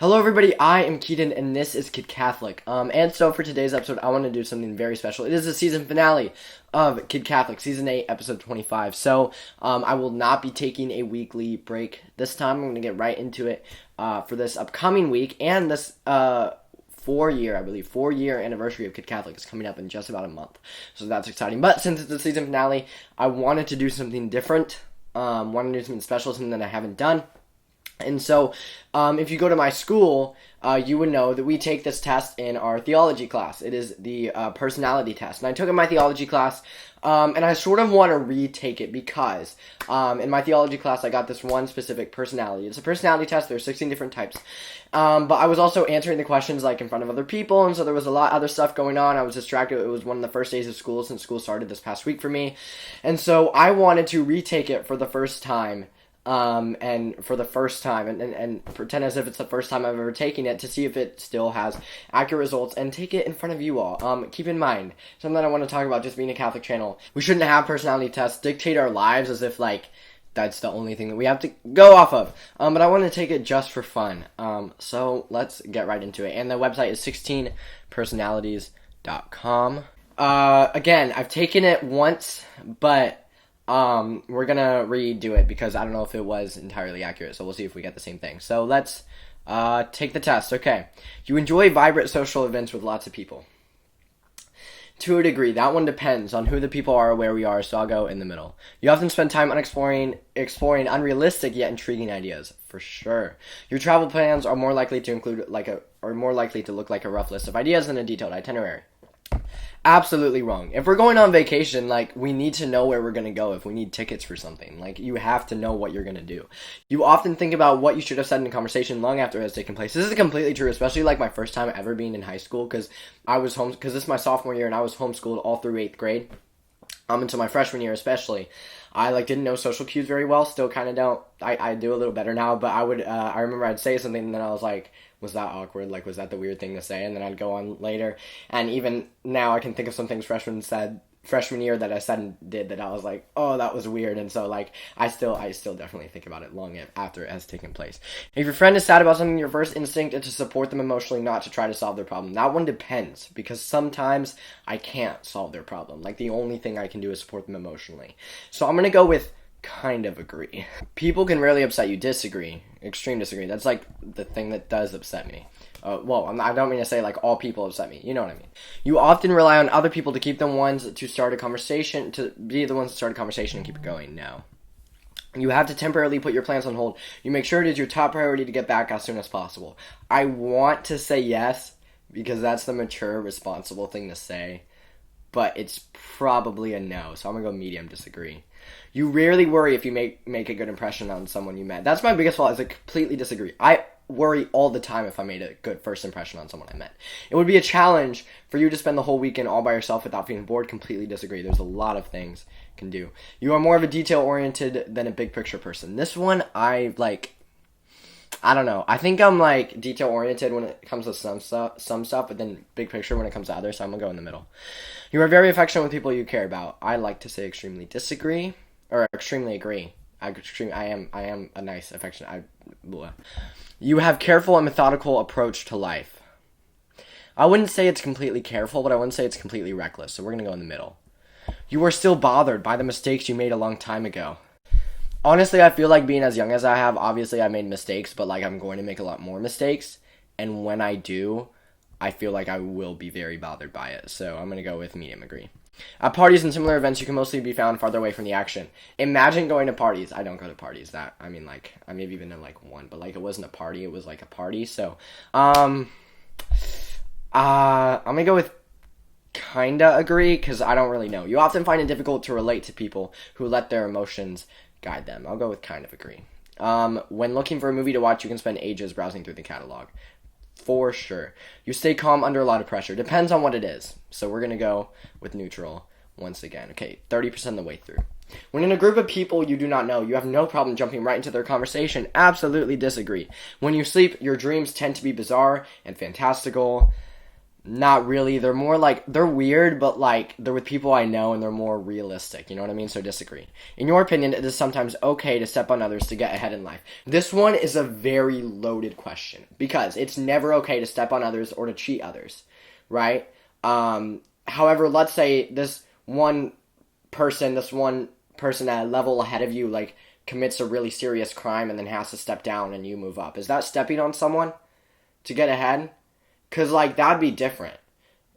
Hello everybody, I am Keaton and this is Kid Catholic. And so for today's episode, I want to do something very special. It is the season finale of Kid Catholic, Season 8, Episode 25. So, I will not be taking a weekly break this time. I'm going to get right into it, for this upcoming week. And this, 4-year anniversary of Kid Catholic is coming up in just about a month. So that's exciting. But since it's the season finale, I wanted to do something different. Wanted to do something special, something that I haven't done. And so, if you go to my school, you would know that we take this test in our theology class. It is the personality test. And I took it in my theology class, and I sort of want to retake it because in my theology class, I got this one specific personality. It's a personality test. There's 16 different types. But I was also answering the questions like in front of other people, and so there was a lot of other stuff going on. I was distracted. It was one of the first days of school since school started this past week for me. And so I wanted to retake it for the first time. And for the first time, and pretend as if it's the first time I've ever taken it to see if it still has accurate results and take it in front of you all. Keep in mind, something that I want to talk about just being a Catholic channel. We shouldn't have personality tests dictate our lives as if, like, that's the only thing that we have to go off of. But I want to take it just for fun. So let's get right into it. And the website is 16personalities.com. Again, I've taken it once, but we're gonna redo it because I don't know if it was entirely accurate, so we'll see if we get the same thing. So let's, take the test. Okay. You enjoy vibrant social events with lots of people. To a degree. That one depends on who the people are or where we are, so I'll go in the middle. You often spend time on exploring unrealistic yet intriguing ideas. For sure. Your travel plans are more likely to look like a rough list of ideas than a detailed itinerary. Absolutely wrong. If we're going on vacation, like, we need to know where we're going to go if we need tickets for something. Like, you have to know what you're going to do. You often think about what you should have said in a conversation long after it has taken place. This is completely true, especially, like, my first time ever being in high school, because this is my sophomore year, and I was homeschooled all through 8th grade. Until my freshman year especially. I didn't know social cues very well, still kind of don't. I do a little better now, but I remember I'd say something and then I was like, was that awkward? Like, was that the weird thing to say? And then I'd go on later, and even now I can think of some things freshman year that I said and did that I was like, oh, that was weird. And so, like, I still definitely think about it long after it has taken place. If your friend is sad about something, your first instinct is to support them emotionally, not to try to solve their problem. That one depends, because sometimes I can't solve their problem. Like, the only thing I can do is support them emotionally. So I'm gonna go with kind of agree. People can rarely upset you. Disagree. Extreme disagree. That's, like, the thing that does upset me. I don't mean to say, like, all people upset me. You know what I mean. You often rely on other people to be the ones that start a conversation and keep it going. No. You have to temporarily put your plans on hold. You make sure it is your top priority to get back as soon as possible. I want to say yes, because that's the mature, responsible thing to say. But it's probably a no, so I'm gonna go medium disagree. You rarely worry if you make a good impression on someone you met. That's my biggest fault, is I completely disagree. I worry all the time if I made a good first impression on someone I met. It would be a challenge for you to spend the whole weekend all by yourself without feeling bored. Completely disagree. There's a lot of things you can do. You are more of a detail-oriented than a big-picture person. This one, I don't know. I think I'm, like, detail-oriented when it comes to some stuff, but then big picture when it comes to others, so I'm gonna go in the middle. You are very affectionate with people you care about. I like to say extremely disagree, or extremely agree. I am a nice, affectionate, You have careful and methodical approach to life. I wouldn't say it's completely careful, but I wouldn't say it's completely reckless, so we're gonna go in the middle. You are still bothered by the mistakes you made a long time ago. Honestly, I feel like being as young as I have, obviously I made mistakes, but, like, I'm going to make a lot more mistakes, and when I do, I feel like I will be very bothered by it, so I'm going to go with medium agree. At parties and similar events, you can mostly be found farther away from the action. Imagine going to parties. I don't go to parties. I maybe even in, like, one, but, like, it wasn't a party, it was, like, a party, so, I'm going to go with kinda agree, because I don't really know. You often find it difficult to relate to people who let their emotions guide them. I'll go with kind of agree. When looking for a movie to watch, you can spend ages browsing through the catalog. For sure. You stay calm under a lot of pressure. Depends on what it is. So we're going to go with neutral once again. Okay, 30% of the way through. When in a group of people you do not know, you have no problem jumping right into their conversation. Absolutely disagree. When you sleep, your dreams tend to be bizarre and fantastical. Not really. They're more like they're weird, but like they're with people I know and they're more realistic. You know what I mean? So disagree. In your opinion, it is sometimes okay to step on others to get ahead in life. This one is a very loaded question because it's never okay to step on others or to cheat others, right? However, let's say this one person at a level ahead of you, like commits a really serious crime and then has to step down and you move up. Is that stepping on someone to get ahead? Because, like, that'd be different.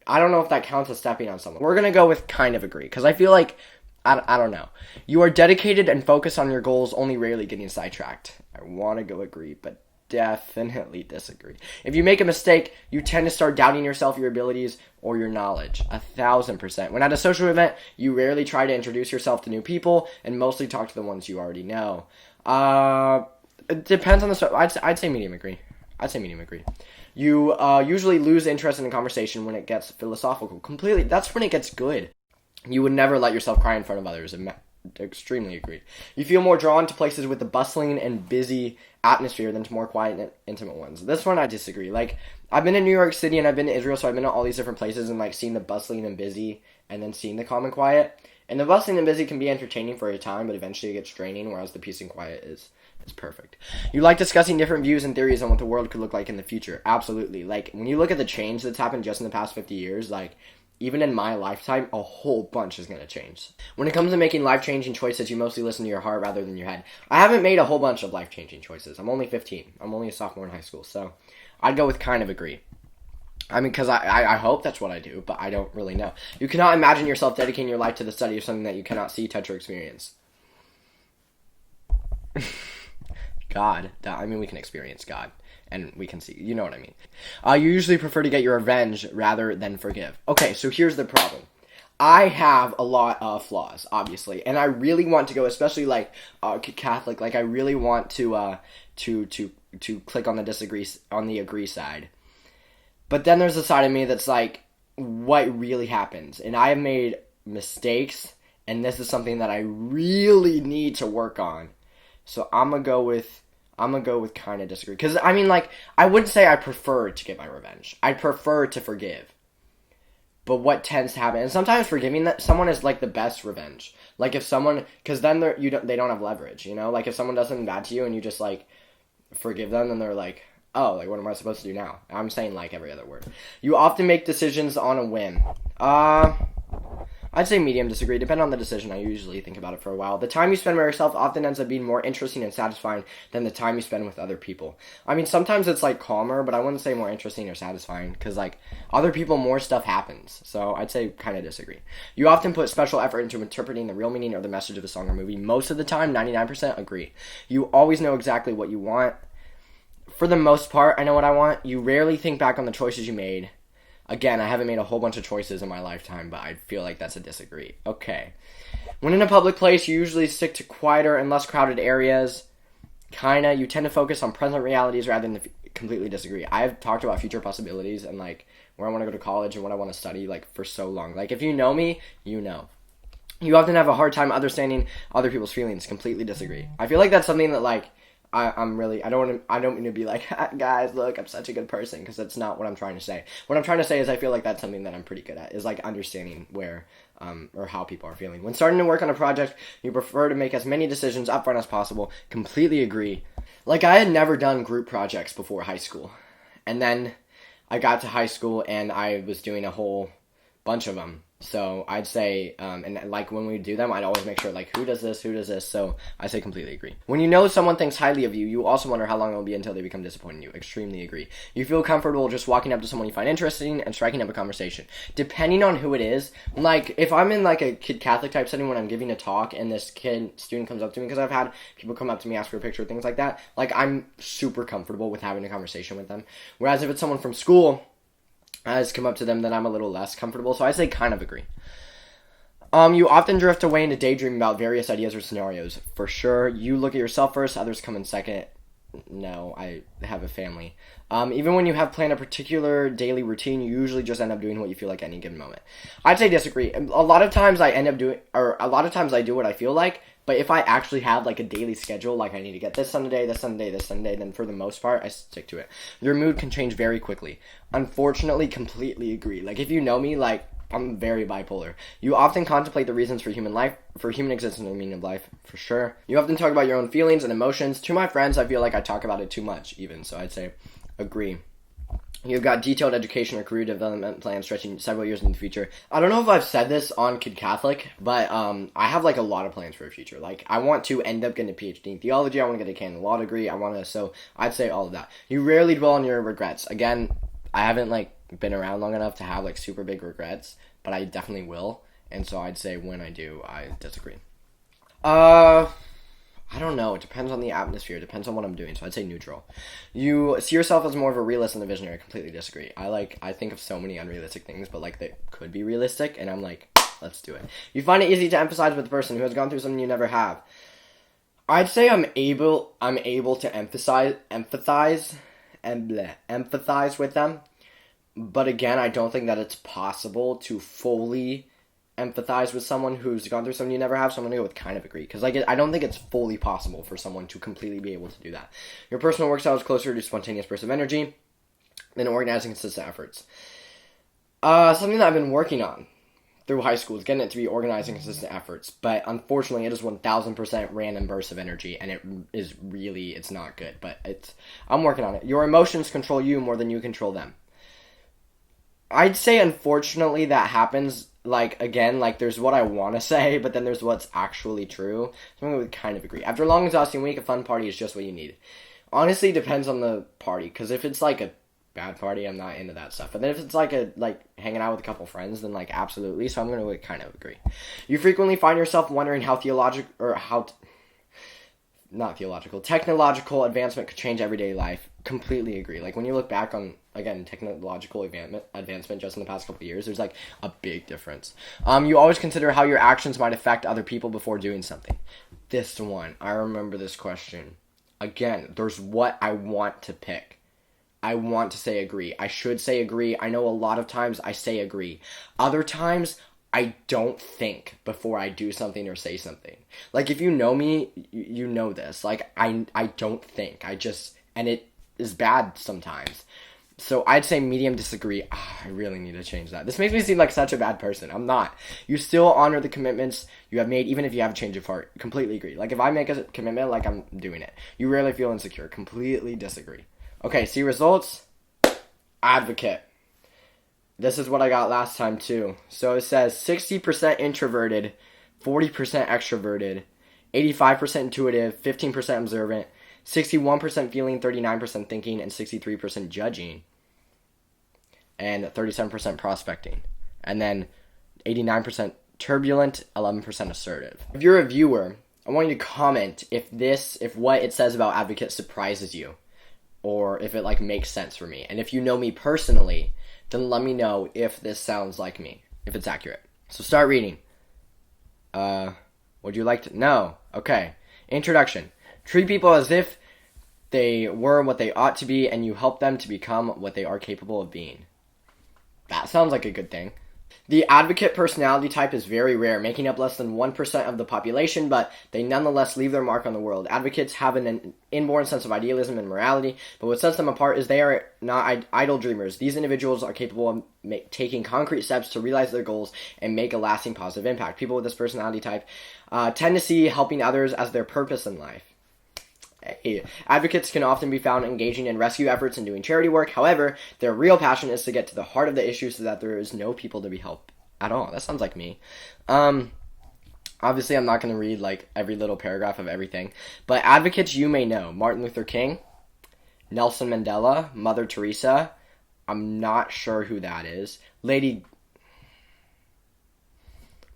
I don't know if that counts as stepping on someone. We're going to go with kind of agree. Because I feel like, I don't know. You are dedicated and focused on your goals, only rarely getting sidetracked. I want to go agree, but definitely disagree. If you make a mistake, you tend to start doubting yourself, your abilities, or your knowledge. 1,000%. When at a social event, you rarely try to introduce yourself to new people and mostly talk to the ones you already know. It depends on the... I'd say medium agree. You usually lose interest in a conversation when it gets philosophical. Completely. That's when it gets good. You would never let yourself cry in front of others. Extremely agreed. You feel more drawn to places with a bustling and busy atmosphere than to more quiet and intimate ones. This one I disagree. Like, I've been in New York City and I've been to Israel, so I've been to all these different places and, like, seen the bustling and busy and then seeing the calm and quiet. And the bustling and busy can be entertaining for a time, but eventually it gets draining, whereas the peace and quiet is perfect. You like discussing different views and theories on what the world could look like in the future. Absolutely. Like, when you look at the change that's happened just in the past 50 years, like, even in my lifetime, a whole bunch is going to change. When it comes to making life-changing choices, you mostly listen to your heart rather than your head. I haven't made a whole bunch of life-changing choices. I'm only 15. I'm only a sophomore in high school, so I'd go with kind of agree. I mean, because I hope that's what I do, but I don't really know. You cannot imagine yourself dedicating your life to the study of something that you cannot see, touch, or experience. God. I mean, we can experience God, and we can see. You know what I mean. You usually prefer to get your revenge rather than forgive. Okay, so here's the problem. I have a lot of flaws, obviously, and I really want to go, especially like Catholic. Like, I really want to click on the agree side. But then there's a side of me that's like, what really happens? And I have made mistakes, and this is something that I really need to work on. So I'm gonna go with kind of disagree. Because, I mean, like, I wouldn't say I prefer to get my revenge. I prefer to forgive. But what tends to happen, and sometimes forgiving someone is, like, the best revenge. Like, if someone, because then they don't have leverage, you know? Like, if someone does something bad to you and you just, like, forgive them, then they're like, oh, like, what am I supposed to do now? I'm saying, like, every other word. You often make decisions on a whim. I'd say medium disagree. Depending on the decision, I usually think about it for a while. The time you spend by yourself often ends up being more interesting and satisfying than the time you spend with other people. I mean, sometimes it's, like, calmer, but I wouldn't say more interesting or satisfying, because, like, other people, more stuff happens. So I'd say kind of disagree. You often put special effort into interpreting the real meaning or the message of a song or movie. Most of the time, 99% agree. You always know exactly what you want. For the most part, I know what I want. You rarely think back on the choices you made. Again, I haven't made a whole bunch of choices in my lifetime, but I feel like that's a disagree. Okay. When in a public place, you usually stick to quieter and less crowded areas. Kinda. You tend to focus on present realities rather than completely disagree. I've talked about future possibilities and, like, where I want to go to college and what I want to study, like, for so long. Like, if you know me, you know. You often have a hard time understanding other people's feelings. Completely disagree. I feel like that's something that, like, I don't mean to be like, guys, look, I'm such a good person, because that's not what I'm trying to say. What I'm trying to say is I feel like that's something that I'm pretty good at, is, like, understanding where, or how people are feeling. When starting to work on a project, you prefer to make as many decisions upfront as possible. Completely agree. Like, I had never done group projects before high school. And then I got to high school and I was doing a whole bunch of them. So I'd say, and like when we do them, I'd always make sure, like, who does this? So I say completely agree. When you know someone thinks highly of you, you also wonder how long it will be until they become disappointed in you. Extremely agree. You feel comfortable just walking up to someone you find interesting and striking up a conversation. Depending on who it is, like, if I'm in, like, a kid Catholic type setting when I'm giving a talk and this student comes up to me, because I've had people come up to me, ask for a picture, things like that, like, I'm super comfortable with having a conversation with them. Whereas if it's someone from school has come up to them, then I'm a little less comfortable. So I say kind of agree. You often drift away into daydreaming about various ideas or scenarios. For sure. You look at yourself first, others come in second. No, I have a family. Even when you have planned a particular daily routine, you usually just end up doing what you feel like at any given moment. I'd say disagree. A lot of times I do what I feel like, But if I actually have like a daily schedule, like I need to get this Sunday, this Sunday, this Sunday, then for the most part, I stick to it. Your mood can change very quickly. Unfortunately, completely agree. Like if you know me, like I'm very bipolar. You often contemplate the reasons for human existence and the meaning of life, for sure. You often talk about your own feelings and emotions. To my friends, I feel like I talk about it too much, even, so I'd say agree. You've got detailed education or career development plans stretching several years in the future. I don't know if I've said this on Kid Catholic, but I have like a lot of plans for the future. Like I want to end up getting a PhD in theology. I want to get a canon law degree. So I'd say all of that. You rarely dwell on your regrets. Again, I haven't like been around long enough to have like super big regrets, but I definitely will. And so I'd say when I do, I disagree. I don't know. It depends on the atmosphere. It depends on what I'm doing. So I'd say neutral. You see yourself as more of a realist than a visionary. I completely disagree. I think of so many unrealistic things, but like they could be realistic, and I'm like, let's do it. You find it easy to empathize with a person who has gone through something you never have. I'd say I'm able to empathize with them. But again, I don't think that it's possible to fully empathize with someone who's gone through something you never have, so I'm going to go with kind of agree. Because I don't think it's fully possible for someone to completely be able to do that. Your personal work style is closer to spontaneous bursts of energy than organizing consistent efforts. Something that I've been working on through high school is getting it to be organizing consistent efforts. But unfortunately, it is 1000% random bursts of energy, and it's not good. But I'm working on it. Your emotions control you more than you control them. I'd say, unfortunately, that happens, like, again, like, there's what I want to say, but then there's what's actually true. So I'm going to kind of agree. After a long, exhausting week, a fun party is just what you need. Honestly, it depends on the party, because if it's, like, a bad party, I'm not into that stuff. But then if it's, like, hanging out with a couple friends, then, like, absolutely. So I'm going to kind of agree. You frequently find yourself wondering how technological advancement could change everyday life. Completely agree. Like, when you look back on, again, technological advancement just in the past couple of years, there's, like, a big difference. You always consider how your actions might affect other people before doing something. This one, I remember this question. Again, there's what I want to pick. I want to say agree. I should say agree. I know a lot of times I say agree. Other times, I don't think before I do something or say something. Like, if you know me, you know this. Like, I don't think. And it is bad sometimes. So I'd say medium disagree. I really need to change that. This makes me seem like such a bad person. I'm not. You still honor the commitments you have made, even if you have a change of heart. Completely agree. Like, if I make a commitment, like, I'm doing it. You rarely feel insecure. Completely disagree. Okay, see results? Advocate. This is what I got last time, too. So it says 60% introverted, 40% extroverted, 85% intuitive, 15% observant, 61% feeling, 39% thinking, and 63% judging, and 37% prospecting. And then 89% turbulent, 11% assertive. If you're a viewer, I want you to comment if what it says about advocate surprises you, or if it, like, makes sense for me. And if you know me personally, then let me know if this sounds like me, if it's accurate. So start reading. Would you like to? No. Okay. Introduction. Treat people as if they were what they ought to be, and you help them to become what they are capable of being. That sounds like a good thing. The advocate personality type is very rare, making up less than 1% of the population, but they nonetheless leave their mark on the world. Advocates have an inborn sense of idealism and morality, but what sets them apart is they are not idle dreamers. These individuals are capable of taking concrete steps to realize their goals and make a lasting positive impact. People with this personality type tend to see helping others as their purpose in life. Hey. Advocates can often be found engaging in rescue efforts and doing charity work. However, their real passion is to get to the heart of the issue so that there is no people to be helped at all. That sounds like me. Obviously, I'm not going to read, like, every little paragraph of everything. But advocates you may know. Martin Luther King, Nelson Mandela, Mother Teresa. I'm not sure who that is.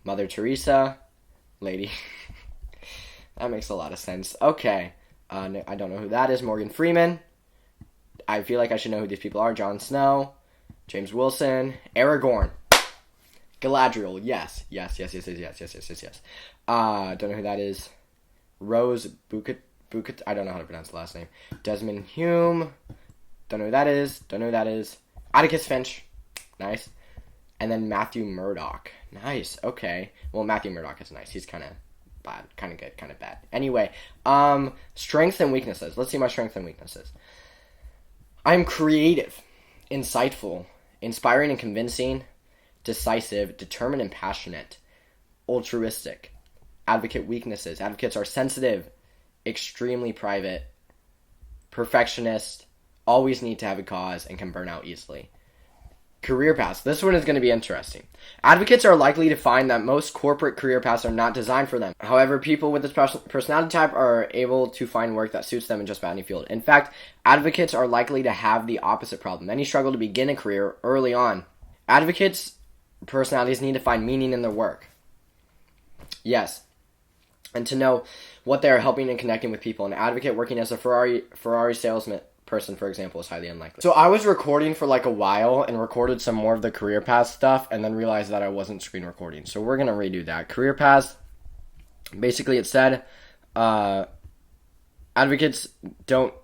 Mother Teresa. Lady. That makes a lot of sense. Okay. I don't know who that is. Morgan Freeman. I feel like I should know who these people are. Jon Snow. James Wilson. Aragorn. Galadriel. Yes. Don't know who that is. Rose Buket. I don't know how to pronounce the last name. Desmond Hume. Don't know who that is. Atticus Finch. Nice. And then Matthew Murdoch. Nice. Okay. Well, Matthew Murdoch is nice. He's kind of bad, kind of good, kind of bad. Anyway, strengths and weaknesses. Let's see my strengths and weaknesses. I'm creative, insightful, inspiring and convincing, decisive, determined and passionate, altruistic. Advocate weaknesses. Advocates are sensitive, extremely private, perfectionist, always need to have a cause, and can burn out easily. Career paths. This one is going to be interesting. Advocates are likely to find that most corporate career paths are not designed for them. However, people with this personality type are able to find work that suits them in just about any field. In fact, advocates are likely to have the opposite problem. Many struggle to begin a career early on. Advocates' personalities need to find meaning in their work. Yes. And to know what they are helping and connecting with people. An advocate working as a Ferrari salesman person, for example, is highly unlikely. So I was recording for like a while and recorded some more of the career path stuff and then realized that I wasn't screen recording. So we're going to redo that. Career paths, basically it said, advocates don't,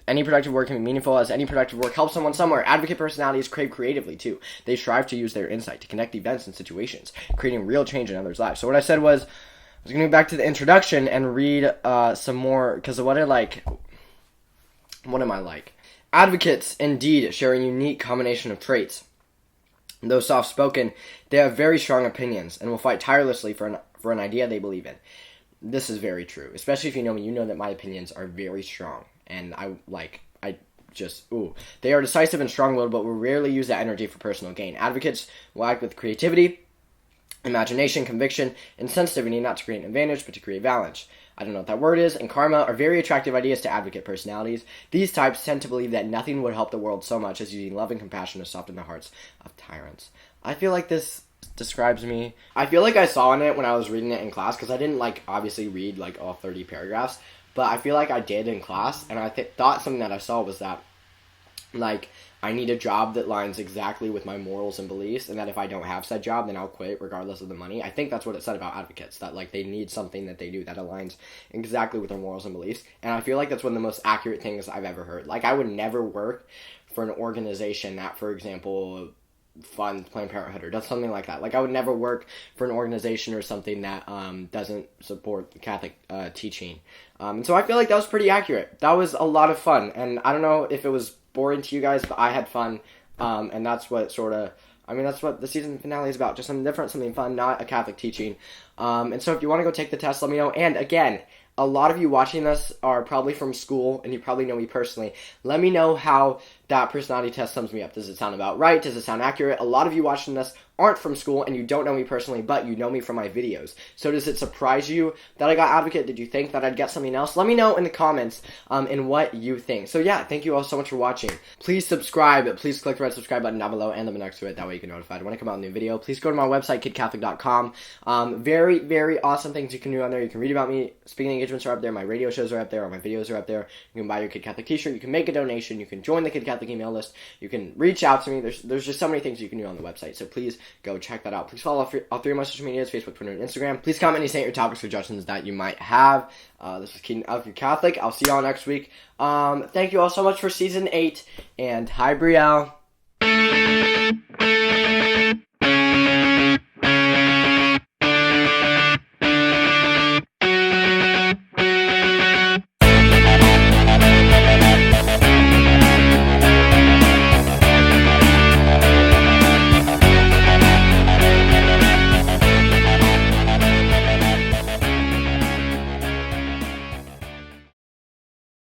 any productive work can be meaningful as any productive work helps someone somewhere. Advocate personalities crave creatively too. They strive to use their insight to connect events and situations, creating real change in others' lives. So what I said was, I was going to go back to the introduction and read some more, because what am I like? Advocates, indeed, share a unique combination of traits. Though soft-spoken, they have very strong opinions and will fight tirelessly for an idea they believe in. This is very true. Especially if you know me, you know that my opinions are very strong. And they are decisive and strong-willed, but will rarely use that energy for personal gain. Advocates will act with creativity, imagination, conviction, and sensitivity, not to create an advantage, but to create valence. I don't know what that word is, and karma are very attractive ideas to advocate personalities. These types tend to believe that nothing would help the world so much as using love and compassion to soften the hearts of tyrants. I feel like this describes me. I feel like I saw in it when I was reading it in class, because I didn't, obviously read, all 30 paragraphs, but I feel like I did in class, and I thought something that I saw was that, I need a job that lines exactly with my morals and beliefs, and that if I don't have said job, then I'll quit regardless of the money. I think that's what it said about advocates, that they need something that they do that aligns exactly with their morals and beliefs, and I feel like that's one of the most accurate things I've ever heard. I would never work for an organization that, for example, funds Planned Parenthood or does something like that. I would never work for an organization or something that doesn't support Catholic teaching. And so I feel like that was pretty accurate. That was a lot of fun, and I don't know if it was boring to you guys, but I had fun, and that's what that's what the season finale is about, just something different, something fun, not a Catholic teaching, and so if you want to go take the test, let me know, and again, a lot of you watching this are probably from school, and you probably know me personally. Let me know how that personality test sums me up. Does it sound about right? Does it sound accurate? A lot of you watching this aren't from school, and you don't know me personally, but you know me from my videos. So does it surprise you that I got advocate? Did you think that I'd get something else? Let me know in the comments in what you think. So yeah, thank you all so much for watching. Please subscribe. Please click the red subscribe button down below and the next to it. That way you get notified when I come out with a new video. Please go to my website, kidcatholic.com. Very, very awesome things you can do on there. You can read about me. Speaking engagements are up there. My radio shows are up there. All my videos are up there. You can buy your Kid Catholic t-shirt. You can make a donation. You can join the Kid Catholic email list. You can reach out to me. There's just so many things you can do on the website. So please go check that out. Please follow all three of my social medias, Facebook, Twitter, and Instagram. Please comment any saint or topic suggestions that you might have. This is Keaton of Kid Catholic. I'll see y'all next week. Thank you all so much for Season 8, and hi, Brielle.